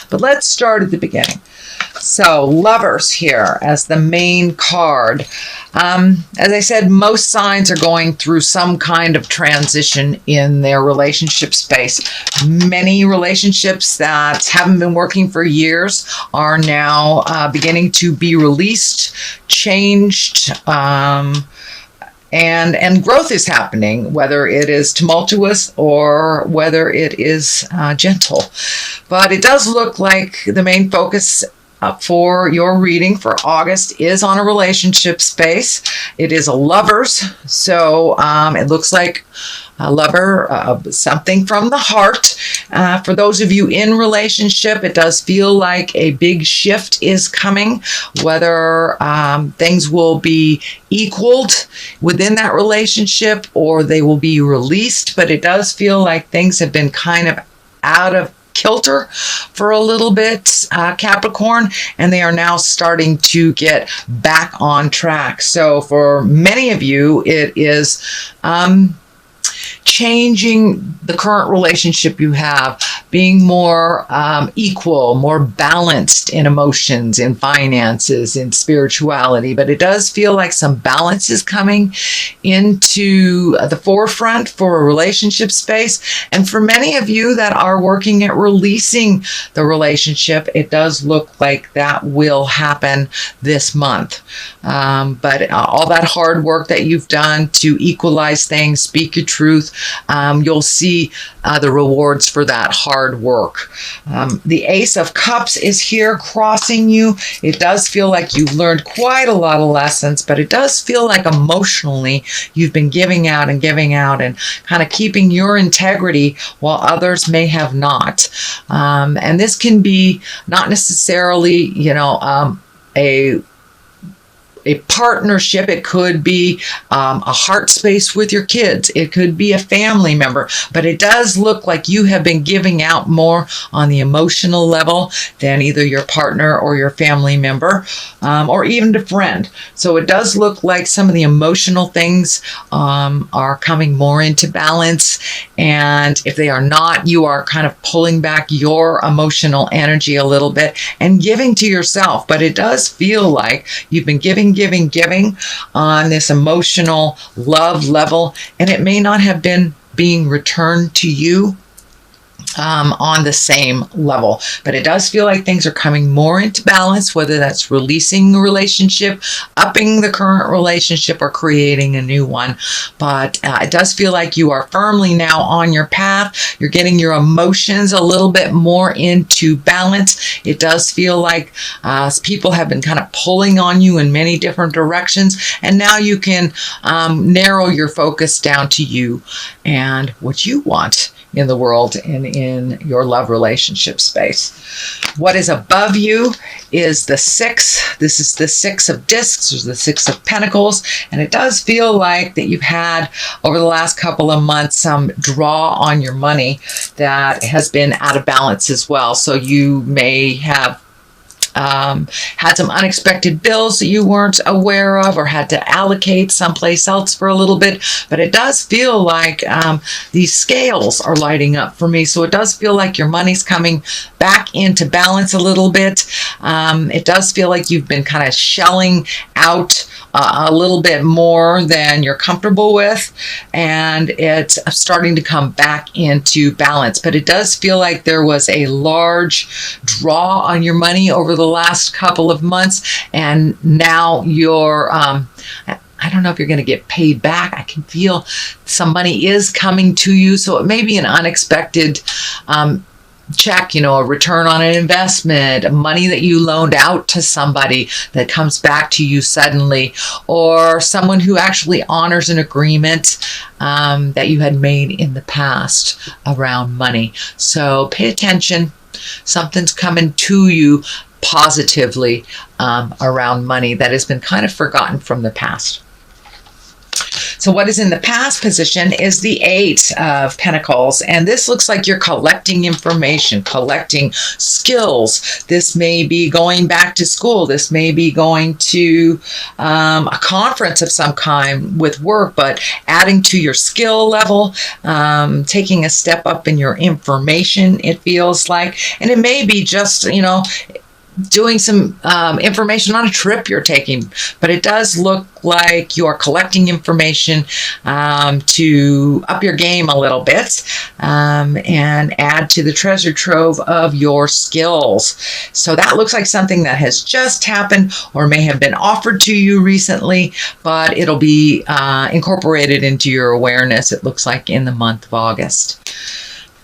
But let's start at the beginning. So Lovers here as the main card. As I said, most signs are going through some kind of transition in their relationship space. Many relationships that haven't been working for years are now beginning to be released, changed, and growth is happening, whether it is tumultuous or whether it is gentle. But it does look like the main focus for your reading for August is on a relationship space. It is a Lovers, so it looks like a lover, something from the heart. For those of you in relationship, it does feel like a big shift is coming, whether things will be equaled within that relationship or they will be released, but it does feel like things have been kind of out of kilter for a little bit, Capricorn, and they are now starting to get back on track. So for many of you, it is changing the current relationship you have, being more equal, more balanced in emotions, in finances, in spirituality. But it does feel like some balance is coming into the forefront for a relationship space. And for many of you that are working at releasing the relationship, it does look like that will happen this month. But all that hard work that you've done to equalize things, speak your truth, you'll see the rewards for that hard work. The Ace of Cups is here crossing you. It does feel like you've learned quite a lot of lessons, but it does feel like emotionally you've been giving out and kind of keeping your integrity while others may have not. And this can be not necessarily, a partnership. It could be a heart space with your kids. It could be a family member, but it does look like you have been giving out more on the emotional level than either your partner or your family member, or even a friend. So it does look like some of the emotional things are coming more into balance. And if they are not, you are kind of pulling back your emotional energy a little bit and giving to yourself. But it does feel like you've been giving on this emotional love level, and it may not have been being returned to you on the same level. But it does feel like things are coming more into balance, whether that's releasing a relationship, upping the current relationship, or creating a new one. But it does feel like you are firmly now on your path. You're getting your emotions a little bit more into balance. It does feel like people have been kind of pulling on you in many different directions, and now you can narrow your focus down to you and what you want in the world and in your love relationship space. What is above you is the 6. This is the 6 of discs, or the 6 of pentacles, and it does feel like that you've had over the last couple of months some draw on your money that has been out of balance as well. So you may have had some unexpected bills that you weren't aware of, or had to allocate someplace else for a little bit. But it does feel like these scales are lighting up for me. So it does feel like your money's coming back into balance a little bit. It does feel like you've been kind of shelling out a little bit more than you're comfortable with, and it's starting to come back into balance. But it does feel like there was a large draw on your money over the last couple of months, and now you're I don't know if you're going to get paid back. I can feel some money is coming to you, so it may be an unexpected check, a return on an investment, money that you loaned out to somebody that comes back to you suddenly, or someone who actually honors an agreement that you had made in the past around money. So pay attention. Something's coming to you positively around money that has been kind of forgotten from the past. So what is in the past position is the Eight of Pentacles. And this looks like you're collecting information, collecting skills. This may be going back to school. This may be going to a conference of some kind with work, but adding to your skill level, taking a step up in your information, it feels like. And it may be just, doing some information on a trip you're taking, but it does look like you're collecting information to up your game a little bit and add to the treasure trove of your skills. So that looks like something that has just happened or may have been offered to you recently, but it'll be incorporated into your awareness, it looks like, in the month of August.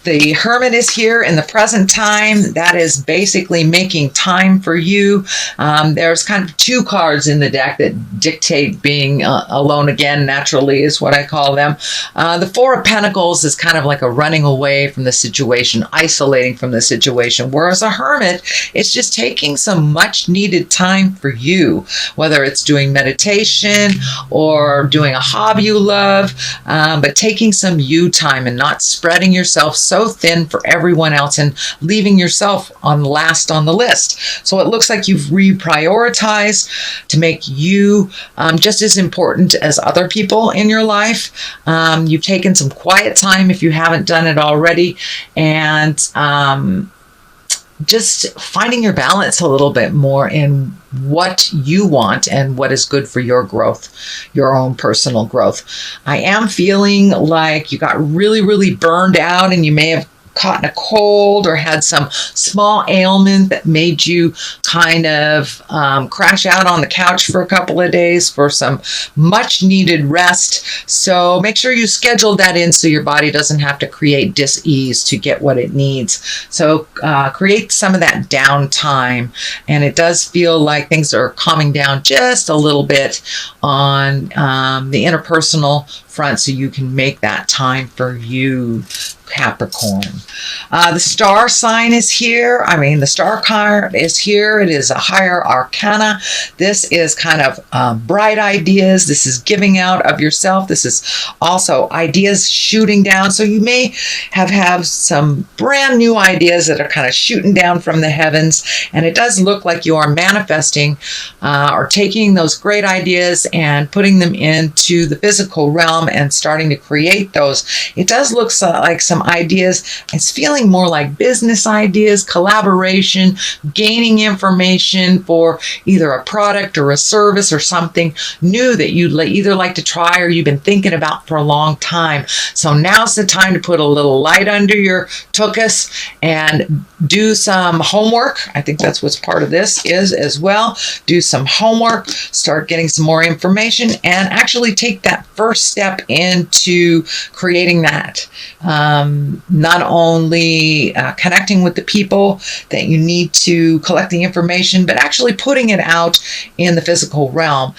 The Hermit is here in the present time. That is basically making time for you. There's kind of two cards in the deck that dictate being alone again, naturally, is what I call them. The Four of Pentacles is kind of like a running away from the situation, isolating from the situation, whereas a Hermit, it's just taking some much needed time for you, whether it's doing meditation or doing a hobby you love, but taking some you time and not spreading yourself so thin for everyone else and leaving yourself on last on the list. So it looks like you've reprioritized to make you just as important as other people in your life. You've taken some quiet time if you haven't done it already, and just finding your balance a little bit more in what you want and what is good for your growth, your own personal growth. I am feeling like you got really, really burned out, and you may have caught in a cold or had some small ailment that made you kind of crash out on the couch for a couple of days for some much needed rest. So make sure you schedule that in so your body doesn't have to create dis-ease to get what it needs. So create some of that downtime, and it does feel like things are calming down just a little bit on the interpersonal front, so you can make that time for you, Capricorn. The star sign is here. The star card is here. It is a higher arcana. This is kind of bright ideas. This is giving out of yourself. This is also ideas shooting down. So you may have some brand new ideas that are kind of shooting down from the heavens. And it does look like you are manifesting or taking those great ideas and putting them into the physical realm and starting to create those. It does look like some ideas. It's feeling more like business ideas, collaboration, gaining information for either a product or a service or something new that you'd either like to try or you've been thinking about for a long time. So now's the time to put a little light under your tuchus and do some homework. I think that's what's part of this is as well. Do some homework, start getting some more information, and actually take that first step into creating that. Not only connecting with the people that you need to collect the information, but actually putting it out in the physical realm,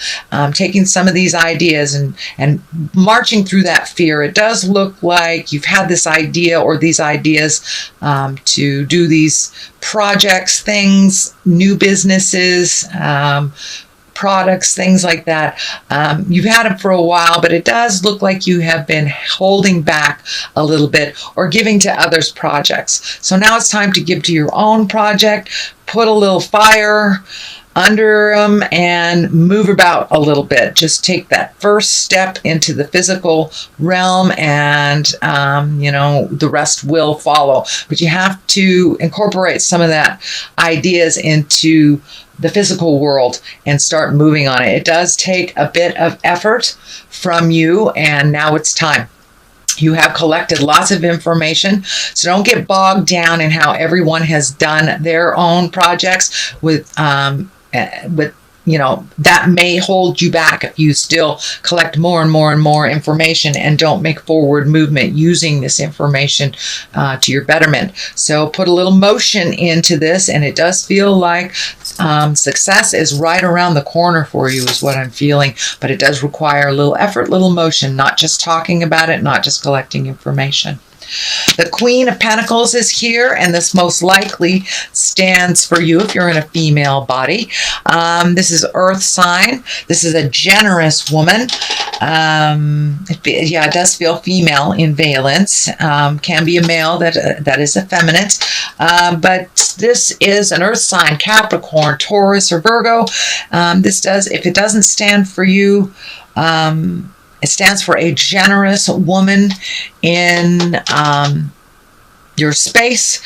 taking some of these ideas and marching through that fear. It does look like you've had this idea or these ideas to do these projects, things, new businesses, products, things like that. You've had it for a while, but it does look like you have been holding back a little bit or giving to others' projects. So now it's time to give to your own project, put a little fire under them and move about a little bit. Just take that first step into the physical realm, and the rest will follow. But you have to incorporate some of that ideas into the physical world and start moving on it. It does take a bit of effort from you, and now it's time. You have collected lots of information, so don't get bogged down in how everyone has done their own projects with that may hold you back if you still collect more and more and more information and don't make forward movement using this information to your betterment. So put a little motion into this, and it does feel like success is right around the corner for you is what I'm feeling, but it does require a little effort, little motion, not just talking about it, not just collecting information. The Queen of Pentacles is here, and this most likely stands for you if you're in a female body. This is Earth sign. This is a generous woman. It does feel female in valence. Can be a male that is effeminate. But this is an earth sign, Capricorn, Taurus, or Virgo. If it doesn't stand for you, it stands for a generous woman in your space,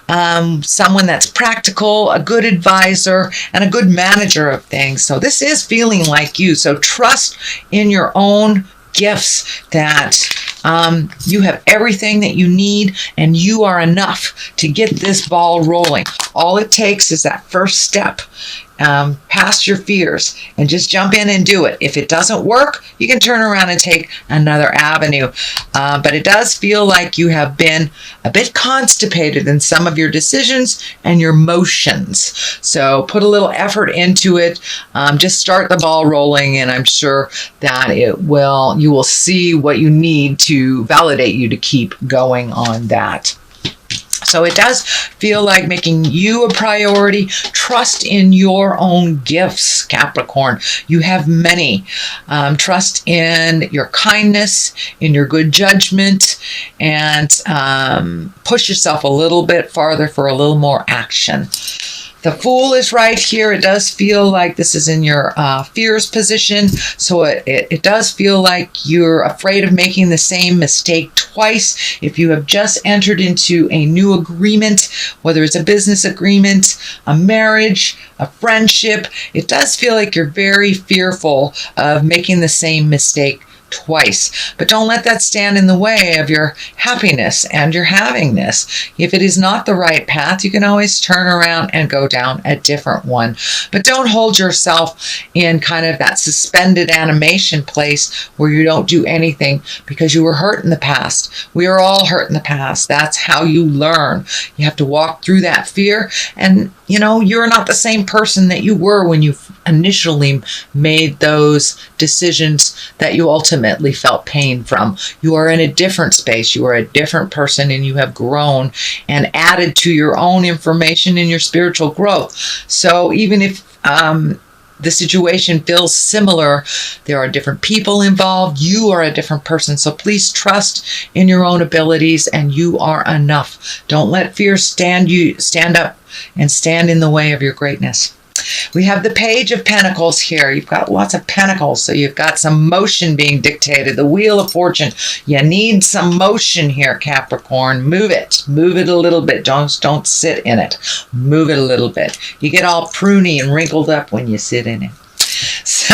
someone that's practical, a good advisor, and a good manager of things. So this is feeling like you. So trust in your own gifts that you have everything that you need and you are enough to get this ball rolling. All it takes is that first step. Past your fears and just jump in and do it. If it doesn't work, you can turn around and take another avenue. But it does feel like you have been a bit constipated in some of your decisions and your motions. So put a little effort into it. Just start the ball rolling, and I'm sure that you will see what you need to validate you to keep going on that. So it does feel like making you a priority. Trust in your own gifts, Capricorn. You have many. Trust in your kindness, in your good judgment, and push yourself a little bit farther for a little more action. The Fool is right here. It does feel like this is in your fears position. So it does feel like you're afraid of making the same mistake twice. If you have just entered into a new agreement, whether it's a business agreement, a marriage, a friendship, it does feel like you're very fearful of making the same mistake twice. But don't let that stand in the way of your happiness and your havingness. If it is not the right path, you can always turn around and go down a different one. But don't hold yourself in kind of that suspended animation place where you don't do anything because you were hurt in the past. We are all hurt in the past. That's how you learn. You have to walk through that fear, and you're not the same person that you were when you initially made those decisions that you ultimately felt pain from. You are in a different space. You are a different person, and you have grown and added to your own information in your spiritual growth. So even if the situation feels similar, there are different people involved. You are a different person. So please trust in your own abilities, and you are enough. Don't let fear stand up and stand in the way of your greatness. We have the Page of Pentacles here. You've got lots of pentacles, so you've got some motion being dictated. The Wheel of Fortune. You need some motion here, Capricorn. Move it. Move it a little bit. Don't sit in it. Move it a little bit. You get all pruny and wrinkled up when you sit in it. So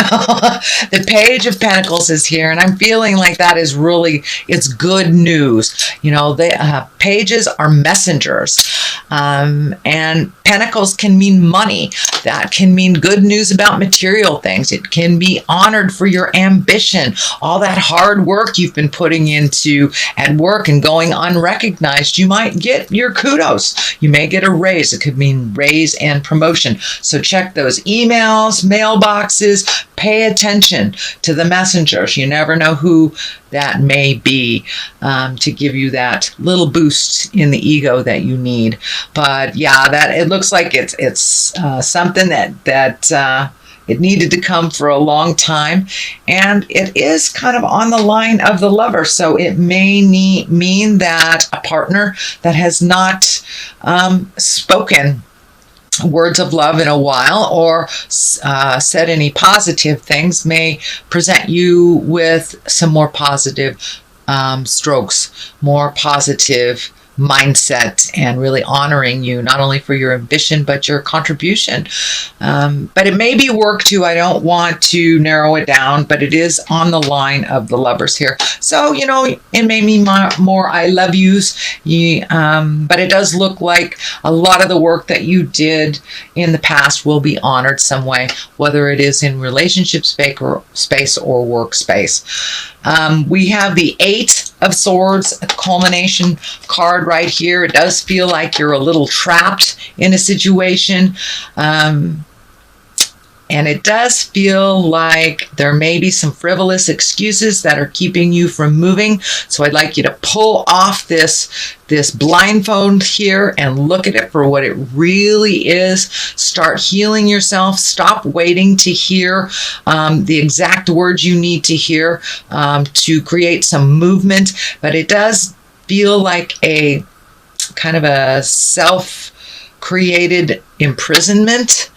the Page of Pentacles is here, and I'm feeling like that is it's good news. The pages are messengers, and pentacles can mean money. That can mean good news about material things. It can be honored for your ambition, all that hard work you've been putting into at work and going unrecognized. You might get your kudos. You may get a raise. It could mean raise and promotion. So check those emails, mailboxes. Pay attention to the messengers. You never know who that may be to give you that little boost in the ego that you need. But yeah, that it looks like it's something that it needed to come for a long time, and it is kind of on the line of the Lover. So it may mean that a partner that has not spoken words of love in a while, or said any positive things, may present you with some more positive strokes, more positive mindset, and really honoring you not only for your ambition but your contribution. But it may be work too. I don't want to narrow it down, but it is on the line of the Lovers here. So it may mean more I love yous, but it does look like a lot of the work that you did in the past will be honored some way, whether it is in relationship space or workspace. We have the Eight of Swords, a culmination card right here. It does feel like you're a little trapped in a situation. And And it does feel like there may be some frivolous excuses that are keeping you from moving. So I'd like you to pull off this blindfold here and look at it for what it really is. Start healing yourself. Stop waiting to hear the exact words you need to hear to create some movement. But it does feel like a kind of a self-created imprisonment.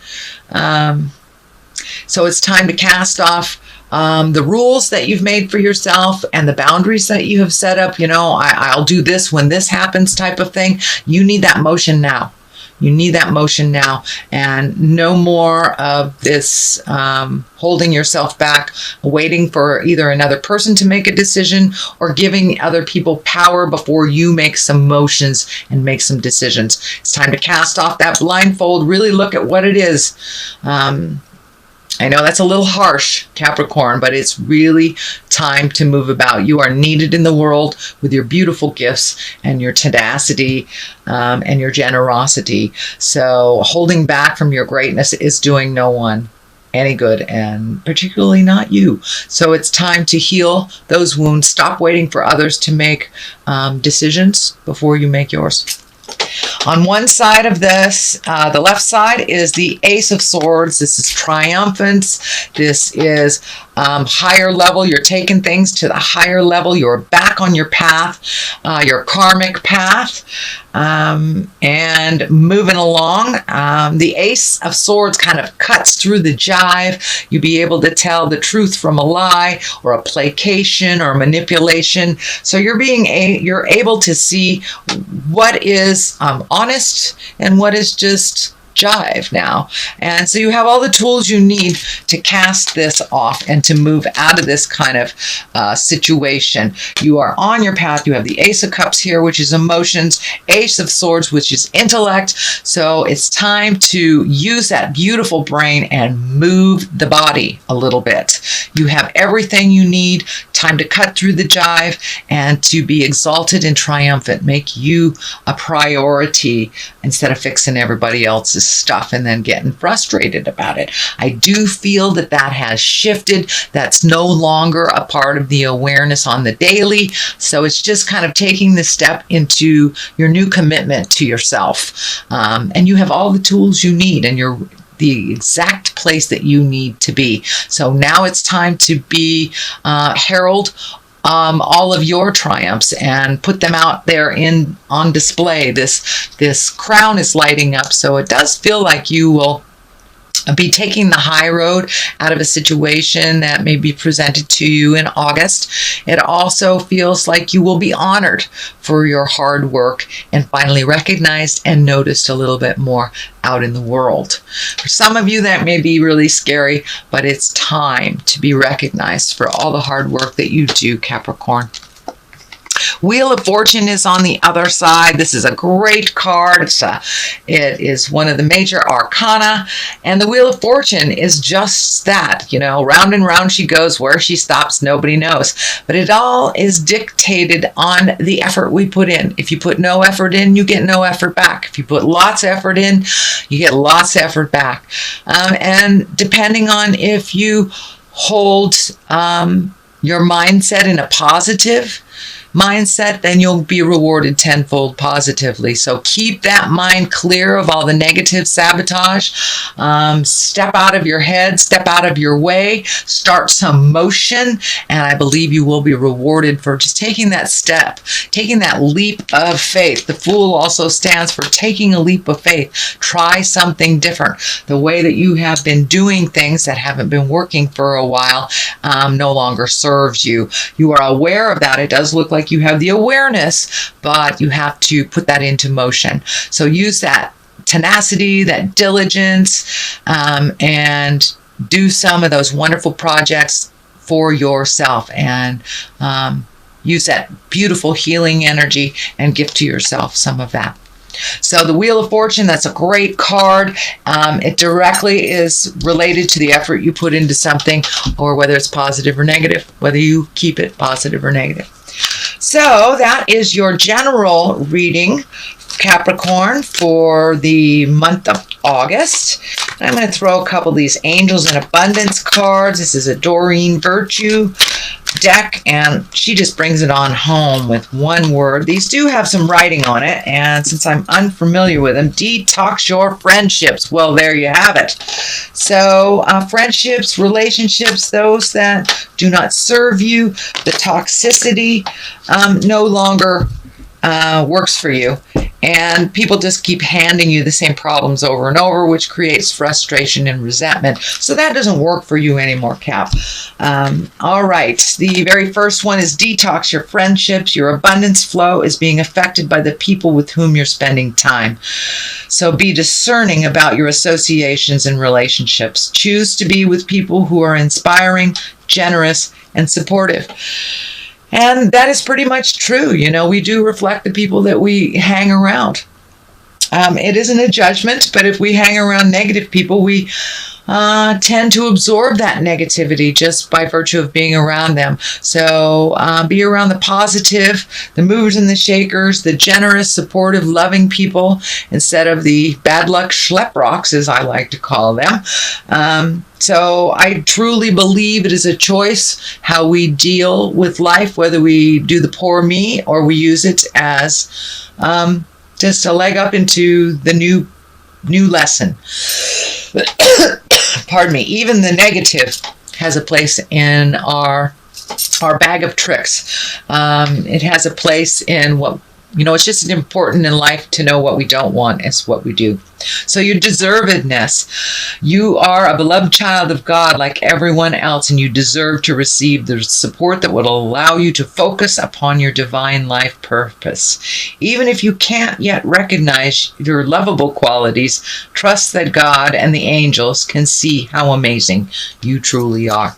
So it's time to cast off the rules that you've made for yourself and the boundaries that you have set up. I'll do this when this happens type of thing. You need that motion now. You need that motion now, and no more of this holding yourself back, waiting for either another person to make a decision or giving other people power before you make some motions and make some decisions. It's time to cast off that blindfold, really look at what it is. I know that's a little harsh, Capricorn, but it's really time to move about. You are needed in the world with your beautiful gifts and your tenacity and your generosity. So holding back from your greatness is doing no one any good, and particularly not you. So it's time to heal those wounds. Stop waiting for others to make decisions before you make yours. On one side of this, the left side, is the Ace of Swords. This is triumphance. This is higher level. You're taking things to the higher level. You're back on your path, your karmic path, and moving along. The Ace of Swords kind of cuts through the jive. You'll be able to tell the truth from a lie or a placation or manipulation. So you're able to see what is honest and what is just jive now. And so you have all the tools you need to cast this off and to move out of this kind of situation. You are on your path. You have the Ace of Cups here, which is emotions, Ace of Swords, which is intellect. So it's time to use that beautiful brain and move the body a little bit. You have everything you need. Time to cut through the jive and to be exalted and triumphant. Make you a priority instead of fixing everybody else's stuff and then getting frustrated about it. I do feel that has shifted. That's no longer a part of the awareness on the daily. So it's just kind of taking the step into your new commitment to yourself. And you have all the tools you need, and you're the exact place that you need to be. So now it's time to be herald all of your triumphs and put them out there on display. This crown is lighting up, so it does feel like you will be taking the high road out of a situation that may be presented to you in August. It also feels like you will be honored for your hard work and finally recognized and noticed a little bit more out in the world. For some of you, that may be really scary, but it's time to be recognized for all the hard work that you do, Capricorn. Wheel of Fortune is on the other side. This is a great card. It is one of the major arcana, and the Wheel of Fortune is just that. Round and round she goes. Where she stops, nobody knows. But it all is dictated on the effort we put in. If you put no effort in, you get no effort back. If you put lots of effort in, you get lots of effort back. And depending on if you hold your mindset in a positive mindset, then you'll be rewarded tenfold positively. So keep that mind clear of all the negative sabotage. Step out of your head, step out of your way, start some motion, and I believe you will be rewarded for just taking that step, taking that leap of faith. The Fool also stands for taking a leap of faith. Try something different. The way that you have been doing things that haven't been working for a while no longer serves you. You are aware of that. It does look like you have the awareness, but you have to put that into motion. So use that tenacity, that diligence, and do some of those wonderful projects for yourself, and use that beautiful healing energy and give to yourself some of that. So the Wheel of Fortune, that's a great card. It directly is related to the effort you put into something, or whether it's positive or negative, whether you keep it positive or negative. So that is your general reading Capricorn, for the month of August. I'm going to throw a couple of these Angels in Abundance cards. This is a Doreen Virtue deck, and she just brings it on home with one word. These do have some writing on it, and since I'm unfamiliar with them, detox your friendships. Well, there you have it. So friendships, relationships, those that do not serve you, the toxicity no longer works for you, and people just keep handing you the same problems over and over, which creates frustration and resentment. So that doesn't work for you anymore, Cap. All right, the very first one is detox your friendships. Your abundance flow is being affected by the people with whom you're spending time. So be discerning about your associations and relationships. Choose to be with people who are inspiring, generous, and supportive. And that is pretty much true. You know, we do reflect the people that we hang around. It isn't a judgment, but if we hang around negative people, we tend to absorb that negativity just by virtue of being around them. So be around the positive, the movers and the shakers, the generous, supportive, loving people, instead of the bad luck schlep rocks, as I like to call them. So I truly believe it is a choice how we deal with life, whether we do the poor me or we use it as just a leg up into the new lesson. Pardon me. Even the negative has a place in our bag of tricks. It has a place in what, you know, it's just important in life to know what we don't want is what we do. So your deservedness. You are a beloved child of God like everyone else, and you deserve to receive the support that will allow you to focus upon your divine life purpose. Even if you can't yet recognize your lovable qualities, trust that God and the angels can see how amazing you truly are.